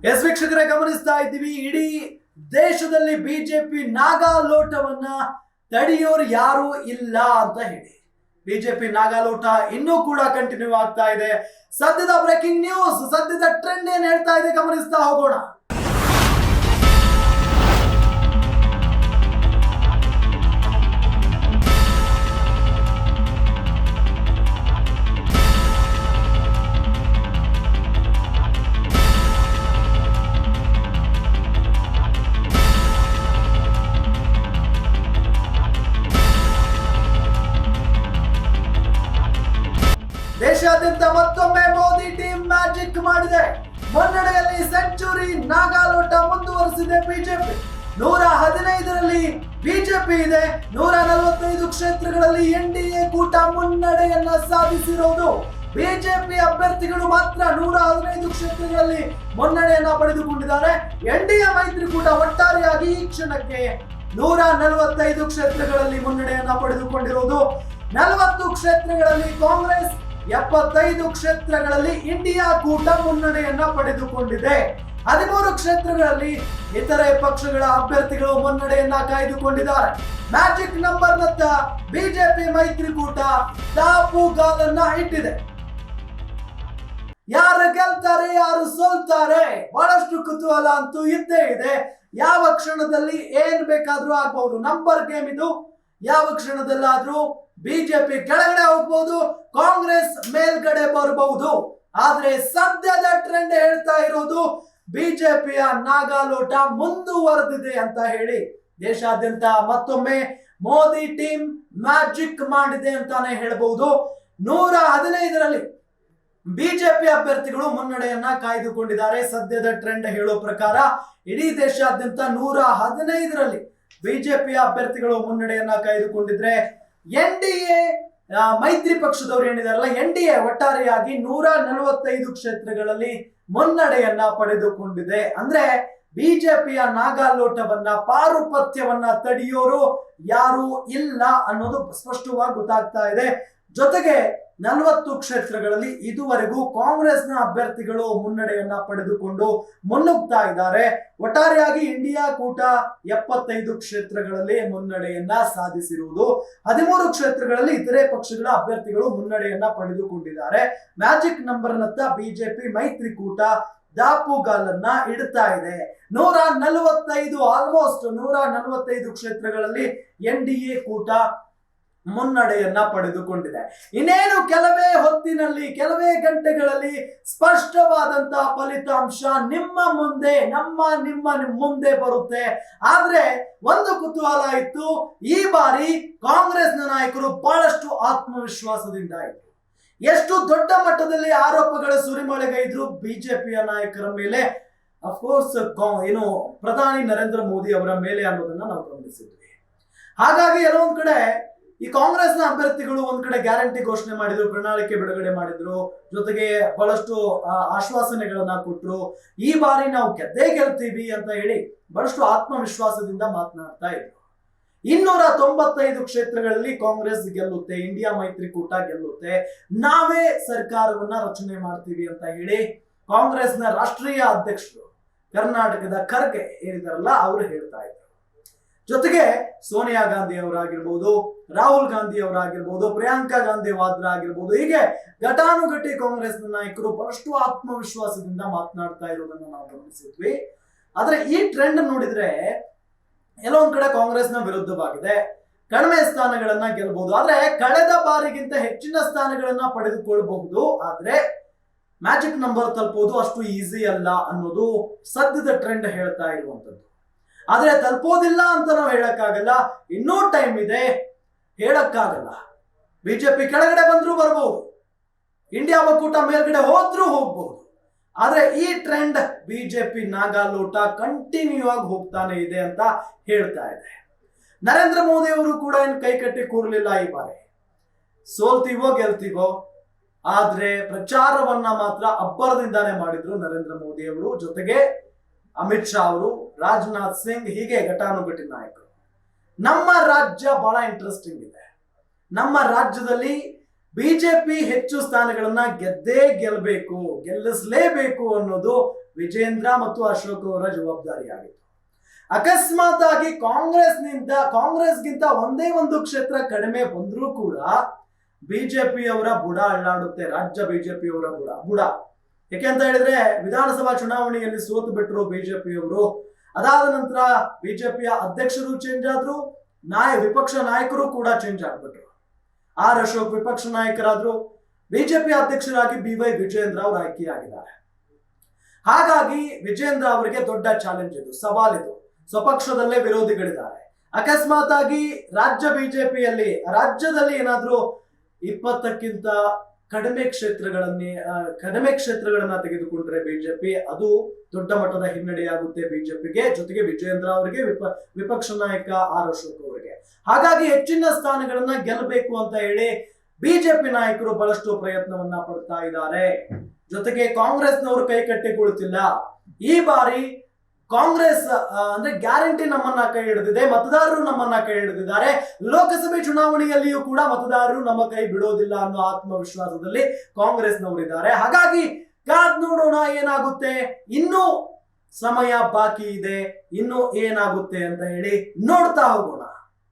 S ವೀಕ್ಷಕರೇ, ಗಮನಿಸ್ತಾ ಇದ್ದೀವಿ ಇಡೀ ದೇಶದಲ್ಲಿ ಬಿಜೆಪಿ ನಾಗಾಲೋಟವನ್ನ ತಡೆಯೋರು ಯಾರು ಇಲ್ಲ ಅಂತ ಹೇಳಿ ಬಿಜೆಪಿ ನಾಗಾಲೋಟ ಇನ್ನೂ ಕೂಡ ಕಂಟಿನ್ಯೂ ಆಗ್ತಾ ಇದೆ. ಸದ್ಯದ ಬ್ರೇಕಿಂಗ್ ನ್ಯೂಸ್, ಸದ್ಯದ ಟ್ರೆಂಡ್ ಏನ್ ಹೇಳ್ತಾ ಇದೆ ಗಮನಿಸ್ತಾ ಹೋಗೋಣ. ದೇಶಾದ್ಯಂತ ಮತ್ತೊಮ್ಮೆ ಮೋದಿ ಟೀಮ್ ಮ್ಯಾಜಿಕ್ ಮಾಡಿದೆ. ಮುನ್ನಡೆಯಲ್ಲಿ ಸೆಂಚುರಿ ನಾಗಾಲೋಟ ಮುಂದುವರಿಸಿದೆ ಬಿಜೆಪಿ. 115ರಲ್ಲಿ ಬಿಜೆಪಿ ಇದೆ. 145 ಕ್ಷೇತ್ರಗಳಲ್ಲಿ ಎನ್ಡಿಎ ಕೂಟ ಮುನ್ನಡೆಯನ್ನ ಸಾಧಿಸಿರೋದು. ಬಿಜೆಪಿ ಅಭ್ಯರ್ಥಿಗಳು ಮಾತ್ರ 115 ಕ್ಷೇತ್ರಗಳಲ್ಲಿ ಮುನ್ನಡೆಯನ್ನ ಪಡೆದುಕೊಂಡಿದ್ದಾರೆ. ಎನ್ಡಿಎ ಮೈತ್ರಿಕೂಟ ಒಟ್ಟಾರೆಯಾಗಿ ಈ ಕ್ಷಣಕ್ಕೆ 145 ಕ್ಷೇತ್ರಗಳಲ್ಲಿ ಮುನ್ನಡೆಯನ್ನ ಪಡೆದುಕೊಂಡಿರುವುದು. 40 ಕ್ಷೇತ್ರಗಳಲ್ಲಿ ಕಾಂಗ್ರೆಸ್, 75 ಕ್ಷೇತ್ರಗಳಲ್ಲಿ ಇಂಡಿಯಾ ಕೂಟ ಮುನ್ನಡೆಯನ್ನ ಪಡೆದುಕೊಂಡಿದೆ. 13 ಕ್ಷೇತ್ರಗಳಲ್ಲಿ ಇತರೆ ಪಕ್ಷಗಳ ಅಭ್ಯರ್ಥಿಗಳು ಮುನ್ನಡೆಯನ್ನ ಕಾಯ್ದುಕೊಂಡಿದ್ದಾರೆ. ಮ್ಯಾಜಿಕ್ ನಂಬರ್ ನತ್ತ ಬಿಜೆಪಿ ಮೈತ್ರಿಕೂಟ ದಾಪುಗಾಲನ್ನ ಇಟ್ಟಿದೆ. ಯಾರು ಗೆಲ್ತಾರೆ, ಯಾರು ಸೋಲ್ತಾರೆ, ಬಹಳಷ್ಟು ಕುತೂಹಲ ಅಂತೂ ಇದ್ದೇ ಇದೆ. ಯಾವ ಕ್ಷಣದಲ್ಲಿ ಏನ್ ಬೇಕಾದ್ರೂ ಆಗ್ಬಹುದು. ನಂಬರ್ ಗೇಮ್ ಇದು. ಯಾವ ಕ್ಷಣದಲ್ಲಾದ್ರೂ ಬಿಜೆಪಿ ಕೆಳಗಡೆ ಹೋಗ್ಬಹುದು, ಕಾಂಗ್ರೆಸ್ ಮೇಲ್ಗಡೆ ಬರಬಹುದು. ಆದ್ರೆ ಸದ್ಯದ ಟ್ರೆಂಡ್ ಹೇಳ್ತಾ ಇರೋದು ಬಿಜೆಪಿಯ ನಾಗಾಲೋಟ ಮುಂದುವರೆದಿದೆ ಅಂತ ಹೇಳಿ ದೇಶಾದ್ಯಂತ ಮತ್ತೊಮ್ಮೆ ಮೋದಿ ಟೀಮ್ ಮ್ಯಾಜಿಕ್ ಮಾಡಿದೆ ಅಂತಾನೆ ಹೇಳಬಹುದು. 115ರಲ್ಲಿ ಬಿಜೆಪಿ ಅಭ್ಯರ್ಥಿಗಳು ಮುನ್ನಡೆಯನ್ನ ಕಾಯ್ದುಕೊಂಡಿದ್ದಾರೆ. ಸದ್ಯದ ಟ್ರೆಂಡ್ ಹೇಳೋ ಪ್ರಕಾರ ಇಡೀ ದೇಶಾದ್ಯಂತ 115ರಲ್ಲಿ ಬಿಜೆಪಿಯ ಅಭ್ಯರ್ಥಿಗಳು ಮುನ್ನಡೆಯನ್ನ ಕಾಯ್ದುಕೊಂಡಿದ್ರೆ, ಎನ್ಡಿಎ ಮೈತ್ರಿ ಪಕ್ಷದವರು ಏನಿದಾರಲ್ಲ, ಎನ್ಡಿಎ ಒಟ್ಟಾರೆಯಾಗಿ 145 ಕ್ಷೇತ್ರಗಳಲ್ಲಿ ಮುನ್ನಡೆಯನ್ನ ಪಡೆದುಕೊಂಡಿದೆ. ಅಂದ್ರೆ ಬಿಜೆಪಿಯ ನಾಗಾಲೋಟವನ್ನ, ಪಾರುಪತ್ಯವನ್ನ ತಡೆಯೋರು ಯಾರು ಇಲ್ಲ ಅನ್ನೋದು ಸ್ಪಷ್ಟವಾಗಿ ಗೊತ್ತಾಗ್ತಾ ಇದೆ. ಜೊತೆಗೆ 40 ಕ್ಷೇತ್ರಗಳಲ್ಲಿ ಇದುವರೆಗೂ ಕಾಂಗ್ರೆಸ್ನ ಅಭ್ಯರ್ಥಿಗಳು ಮುನ್ನಡೆಯನ್ನ ಪಡೆದುಕೊಂಡು ಮುನ್ನುಗ್ತಾ ಇದ್ದಾರೆ. ಒಟ್ಟಾರೆಯಾಗಿ ಇಂಡಿಯಾ ಕೂಟ 75 ಕ್ಷೇತ್ರಗಳಲ್ಲಿ ಮುನ್ನಡೆಯನ್ನ ಸಾಧಿಸಿರುವುದು. 13 ಕ್ಷೇತ್ರಗಳಲ್ಲಿ ಇತರೆ ಪಕ್ಷಗಳ ಅಭ್ಯರ್ಥಿಗಳು ಮುನ್ನಡೆಯನ್ನ ಪಡೆದುಕೊಂಡಿದ್ದಾರೆ. ಮ್ಯಾಜಿಕ್ ನಂಬರ್ ನತ್ತ ಬಿಜೆಪಿ ಮೈತ್ರಿಕೂಟ ದಾಪುಗಾಲನ್ನ ಇಡ್ತಾ ಇದೆ. 145 ಆಲ್ಮೋಸ್ಟ್ 145 ಕ್ಷೇತ್ರಗಳಲ್ಲಿ ಎನ್ಡಿಎ ಕೂಟ ಮುನ್ನಡೆಯನ್ನ ಪಡೆದುಕೊಂಡಿದೆ. ಇನ್ನೇನು ಕೆಲವೇ ಹೊತ್ತಿನಲ್ಲಿ, ಕೆಲವೇ ಗಂಟೆಗಳಲ್ಲಿ ಸ್ಪಷ್ಟವಾದಂತಹ ಫಲಿತಾಂಶ ನಿಮ್ಮ ಮುಂದೆ, ನಿಮ್ಮ ಮುಂದೆ ಬರುತ್ತೆ. ಆದ್ರೆ ಒಂದು ಕುತೂಹಲ ಇತ್ತು. ಈ ಬಾರಿ ಕಾಂಗ್ರೆಸ್ನ ನಾಯಕರು ಬಹಳಷ್ಟು ಆತ್ಮವಿಶ್ವಾಸದಿಂದ ಇದ್ರು. ಎಷ್ಟು ದೊಡ್ಡ ಮಟ್ಟದಲ್ಲಿ ಆರೋಪಗಳ ಸುರಿಮಳೆಗೈದ್ರು ಬಿಜೆಪಿಯ ನಾಯಕರ ಮೇಲೆ, ಅಫ್ಕೋರ್ಸ್ ಏನು ಪ್ರಧಾನಿ ನರೇಂದ್ರ ಮೋದಿ ಅವರ ಮೇಲೆ ಅನ್ನೋದನ್ನ ನಾವು ಗಮನಿಸಿದ್ವಿ. ಹಾಗಾಗಿ ಎಲ್ಲೊಂದ್ ಕಡೆ ಈ ಕಾಂಗ್ರೆಸ್ನ ಅಭ್ಯರ್ಥಿಗಳು ಒಂದ್ ಕಡೆ ಗ್ಯಾರಂಟಿ ಘೋಷಣೆ ಮಾಡಿದ್ರು, ಪ್ರಣಾಳಿಕೆ ಬಿಡುಗಡೆ ಮಾಡಿದ್ರು, ಜೊತೆಗೆ ಬಹಳಷ್ಟು ಆಶ್ವಾಸನೆಗಳನ್ನ ಕೊಟ್ರು. ಈ ಬಾರಿ ನಾವು ಗೆಲ್ತೀವಿ ಅಂತ ಹೇಳಿ ಬಹಳಷ್ಟು ಆತ್ಮವಿಶ್ವಾಸದಿಂದ ಮಾತನಾಡ್ತಾ ಇದ್ರು. 295 ಕ್ಷೇತ್ರಗಳಲ್ಲಿ ಕಾಂಗ್ರೆಸ್ ಗೆಲ್ಲುತ್ತೆ, ಇಂಡಿಯಾ ಮೈತ್ರಿಕೂಟ ಗೆಲ್ಲುತ್ತೆ, ನಾವೇ ಸರ್ಕಾರವನ್ನ ರಚನೆ ಮಾಡ್ತೀವಿ ಅಂತ ಹೇಳಿ ಕಾಂಗ್ರೆಸ್ನ ರಾಷ್ಟ್ರೀಯ ಅಧ್ಯಕ್ಷರು ಕರ್ನಾಟಕದ ಖರ್ಗೆ ಏನಿದಾರಲ್ಲ ಅವರು ಹೇಳ್ತಾ ಇದ್ರು. ಜೊತೆಗೆ ಸೋನಿಯಾ ಗಾಂಧಿ ಅವರಾಗಿರ್ಬೋದು, ರಾಹುಲ್ ಗಾಂಧಿ ಅವರಾಗಿರ್ಬೋದು, ಪ್ರಿಯಾಂಕಾ ಗಾಂಧಿ ವಾದ್ರಾ ಆಗಿರ್ಬೋದು, ಹೀಗೆ ಘಟಾನುಘಟಿ ಕಾಂಗ್ರೆಸ್ ನಾಯಕರು ಬಹಳಷ್ಟು ಆತ್ಮವಿಶ್ವಾಸದಿಂದ ಮಾತನಾಡ್ತಾ ಇರೋದನ್ನ ನಾವು ಗಮನಿಸಿದ್ವಿ. ಆದ್ರೆ ಈ ಟ್ರೆಂಡ್ ನೋಡಿದ್ರೆ ಎಲ್ಲೊಂದ್ ಕಡೆ ಕಾಂಗ್ರೆಸ್ನ ವಿರುದ್ಧವಾಗಿದೆ. ಕಡಿಮೆ ಸ್ಥಾನಗಳನ್ನ ಗೆಲ್ಲಬಹುದು, ಆದ್ರೆ ಕಳೆದ ಬಾರಿಗಿಂತ ಹೆಚ್ಚಿನ ಸ್ಥಾನಗಳನ್ನ ಪಡೆದುಕೊಳ್ಳಬಹುದು. ಆದ್ರೆ ಮ್ಯಾಜಿಕ್ ನಂಬರ್ ತಲುಪೋದು ಅಷ್ಟು ಈಸಿ ಅಲ್ಲ ಅನ್ನೋದು ಸದ್ಯದ ಟ್ರೆಂಡ್ ಹೇಳ್ತಾ ಇರುವಂತದ್ದು. ಆದ್ರೆ ತಲುಪೋದಿಲ್ಲ ಅಂತ ನಾವು ಹೇಳಕ್ಕಾಗಲ್ಲ. ಇನ್ನೂ ಟೈಮ್ ಇದೆ, ಹೇಳಕ್ಕಾಗಲ್ಲ. ಬಿಜೆಪಿ ಕೆಳಗಡೆ ಬಂದ್ರೂ ಬರ್ಬೋದು, ಇಂಡಿಯಾ ಒಕ್ಕೂಟ ಮೇಲ್ಗಡೆ ಹೋದ್ರೂ ಹೋಗ್ಬಹುದು. ಆದ್ರೆ ಈ ಟ್ರೆಂಡ್ ಬಿಜೆಪಿ ನಾಗಾಲೋಟ ಕಂಟಿನ್ಯೂ ಆಗಿ ಹೋಗ್ತಾನೆ ಇದೆ ಅಂತ ಹೇಳ್ತಾ ಇದೆ. ನರೇಂದ್ರ ಮೋದಿ ಅವರು ಕೂಡ ಏನು ಕೈ ಕಟ್ಟಿ ಕೂರ್ಲಿಲ್ಲ. ಈ ಬಾರಿ ಸೋಲ್ತೀವೋ ಗೆಲ್ತೀವೋ, ಆದ್ರೆ ಪ್ರಚಾರವನ್ನ ಮಾತ್ರ ಅಬ್ಬರದಿಂದಾನೇ ಮಾಡಿದ್ರು ನರೇಂದ್ರ ಮೋದಿ ಅವರು. ಜೊತೆಗೆ ಅಮಿತ್ ಶಾ ಅವರು, ರಾಜನಾಥ್ ಸಿಂಗ್, ಹೀಗೆ ಘಟಾನುಘಟಿ ನಾಯಕರು. ನಮ್ಮ ರಾಜ್ಯ ಬಹಳ ಇಂಟ್ರೆಸ್ಟಿಂಗ್ ಇದೆ. ನಮ್ಮ ರಾಜ್ಯದಲ್ಲಿ ಬಿಜೆಪಿ ಹೆಚ್ಚು ಸ್ಥಾನಗಳನ್ನ ಗೆದ್ದೇ ಗೆಲ್ಲಬೇಕು, ಗೆಲ್ಲಿಸಲೇಬೇಕು ಅನ್ನೋದು ವಿಜೇಂದ್ರ ಮತ್ತು ಅಶೋಕ್ ಅವರ ಜವಾಬ್ದಾರಿಯಾಗಿತ್ತು. ಅಕಸ್ಮಾತ್ ಆಗಿ ಕಾಂಗ್ರೆಸ್ಗಿಂತ ಒಂದೇ ಒಂದು ಕ್ಷೇತ್ರ ಕಡಿಮೆ ಬಂದ್ರೂ ಕೂಡ ಬಿಜೆಪಿ ಅವರ ಬುಡ ಅಳ್ಳಾಡುತ್ತೆ. ರಾಜ್ಯ ಬಿಜೆಪಿ ಅವರ ಬುಡ ಯಾಕೆ ಅಂತ ಹೇಳಿದ್ರೆ ವಿಧಾನಸಭಾ ಚುನಾವಣೆಯಲ್ಲಿ ಸೋತು ಬಿಟ್ಟರು ಬಿಜೆಪಿಯವರು. ಅದಾದ ನಂತರ ಬಿಜೆಪಿಯ ಅಧ್ಯಕ್ಷರು ಚೇಂಜ್ ಆದ್ರು, ವಿಪಕ್ಷ ನಾಯಕರು ಕೂಡ ಚೇಂಜ್ ಆಗ್ಬಿಟ್ರು. ಆರ್ ಅಶೋಕ್ ವಿಪಕ್ಷ ನಾಯಕರಾದ್ರು, ಬಿಜೆಪಿ ಅಧ್ಯಕ್ಷರಾಗಿ BY ವಿಜೇಂದ್ರ ಅವರು ಆಯ್ಕೆಯಾಗಿದ್ದಾರೆ. ಹಾಗಾಗಿ ವಿಜೇಂದ್ರ ಅವರಿಗೆ ದೊಡ್ಡ ಚಾಲೆಂಜ್ ಇದು, ಸವಾಲಿದು. ಸ್ವಪಕ್ಷದಲ್ಲೇ ವಿರೋಧಿಗಳಿದ್ದಾರೆ. ಅಕಸ್ಮಾತ್ ಆಗಿ ರಾಜ್ಯದಲ್ಲಿ ಏನಾದ್ರೂ 20ಕ್ಕಿಂತ ಕಡಿಮೆ ಕ್ಷೇತ್ರಗಳನ್ನ ತೆಗೆದುಕೊಂಡ್ರೆ ಬಿಜೆಪಿ, ಅದು ದೊಡ್ಡ ಮಟ್ಟದ ಹಿನ್ನಡೆಯಾಗುತ್ತೆ ಬಿಜೆಪಿಗೆ, ಜೊತೆಗೆ ವಿಜೇಂದ್ರ ಅವರಿಗೆ, ವಿಪಕ್ಷ ನಾಯಕ ಆರ್ ಅಶೋಕ್ ಅವರಿಗೆ. ಹಾಗಾಗಿ ಹೆಚ್ಚಿನ ಸ್ಥಾನಗಳನ್ನ ಗೆಲ್ಲಬೇಕು ಅಂತ ಹೇಳಿ ಬಿಜೆಪಿ ನಾಯಕರು ಬಹಳಷ್ಟು ಪ್ರಯತ್ನವನ್ನ ಪಡ್ತಾ ಇದ್ದಾರೆ. ಜೊತೆಗೆ ಕಾಂಗ್ರೆಸ್ನವರು ಕೈ ಕಟ್ಟಿ ಕುಳಿತಿಲ್ಲ. ಈ ಬಾರಿ ಕಾಂಗ್ರೆಸ್ ಅಂದ್ರೆ ಗ್ಯಾರಂಟಿ ನಮ್ಮನ್ನ ಕೈ ಹಿಡಿದಿದೆ, ಮತದಾರರು ನಮ್ಮನ್ನ ಕೈ ಹಿಡಿದಿದ್ದಾರೆ. ಲೋಕಸಭೆ ಚುನಾವಣೆಯಲ್ಲಿಯೂ ಕೂಡ ಮತದಾರರು ನಮ್ಮ ಕೈ ಬಿಡೋದಿಲ್ಲ ಅನ್ನೋ ಆತ್ಮವಿಶ್ವಾಸದಲ್ಲಿ ಕಾಂಗ್ರೆಸ್ನವರಿದ್ದಾರೆ. ಹಾಗಾಗಿ ಕಾದ್ ನೋಡೋಣ ಏನಾಗುತ್ತೆ, ಇನ್ನೂ ಸಮಯ ಬಾಕಿ ಇದೆ, ಇನ್ನು ಏನಾಗುತ್ತೆ ಅಂತ ಹೇಳಿ ನೋಡ್ತಾ ಹೋಗೋಣ.